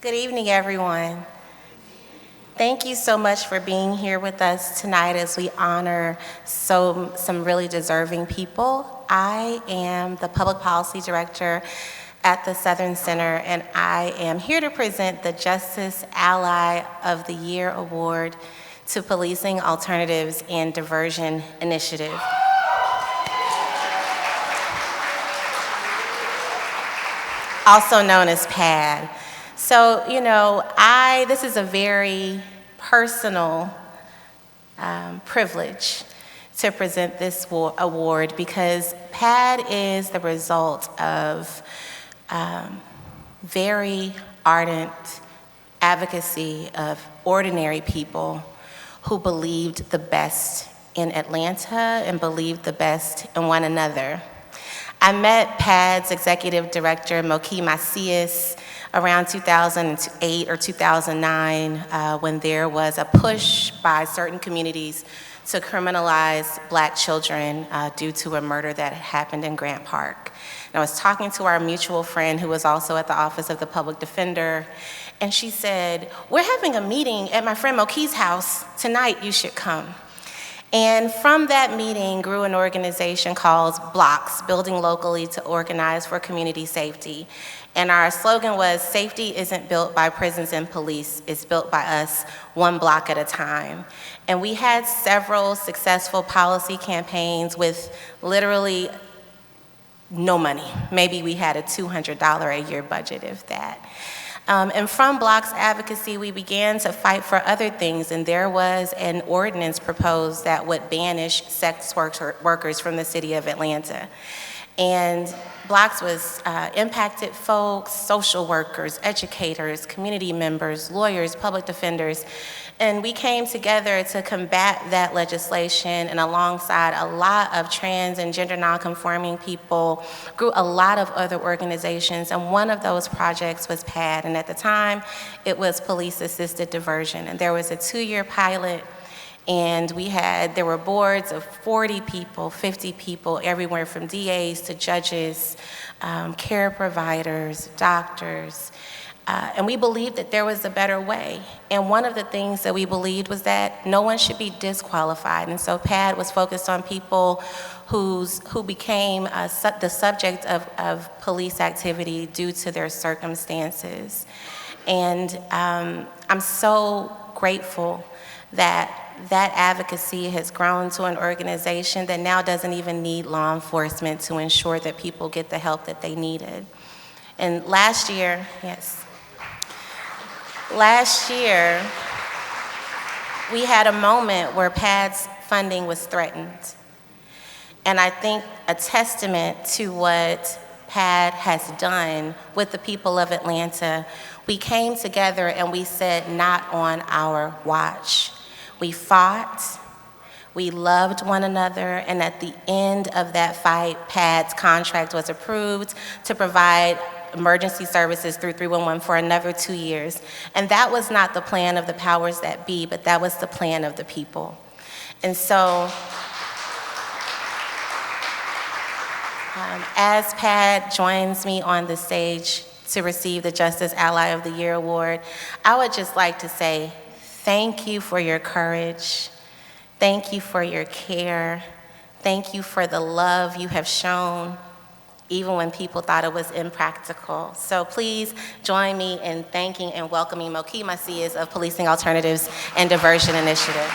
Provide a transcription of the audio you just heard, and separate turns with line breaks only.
Good evening, everyone. Thank you so much for being here with us tonight as we honor some really deserving people. I am the Public Policy Director at the Southern Center, and I am here to present the Justice Ally of the Year Award to Policing Alternatives and Diversion Initiative. Also known as PAD. So, this is a very personal privilege to present this award because PAD is the result of very ardent advocacy of ordinary people who believed the best in Atlanta and believed the best in one another. I met PAD's executive director, Moki Macias, around 2008 or 2009 when there was a push by certain communities to criminalize Black children due to a murder that happened in Grant Park. And I was talking to our mutual friend who was also at the Office of the Public Defender, and she said, "We're having a meeting at my friend Moki's house tonight, you should come." And from that meeting grew an organization called Blocks, Building Locally to Organize for Community Safety. And our slogan was, "Safety isn't built by prisons and police, it's built by us, one block at a time." And we had several successful policy campaigns with literally no money. Maybe we had a $200 a year budget, if that. And from Blocks advocacy, we began to fight for other things, and there was an ordinance proposed that would banish sex workers from the city of Atlanta. And Blocks was impacted folks, social workers, educators, community members, lawyers, public defenders, and we came together to combat that legislation, and alongside a lot of trans and gender nonconforming people, grew a lot of other organizations, and one of those projects was PAD, and at the time, it was Police-Assisted Diversion, and there was a 2-year pilot, and there were boards of 40 people, 50 people, everywhere from DAs to judges, care providers, doctors, and we believed that there was a better way. And one of the things that we believed was that no one should be disqualified. And so PAD was focused on people who became the subject of police activity due to their circumstances. And I'm so grateful that advocacy has grown to an organization that now doesn't even need law enforcement to ensure that people get the help that they needed. And last year, we had a moment where PAD's funding was threatened. And I think a testament to what PAD has done with the people of Atlanta, we came together and we said, "Not on our watch." We fought, we loved one another, and at the end of that fight, PAD's contract was approved to provide emergency services through 311 for another 2 years. And that was not the plan of the powers that be, but that was the plan of the people. And so, as PAD joins me on the stage to receive the Justice Ally of the Year Award, I would just like to say thank you for your courage. Thank you for your care. Thank you for the love you have shown, even when people thought it was impractical. So please join me in thanking and welcoming Moki Macias of Policing Alternatives and Diversion Initiative.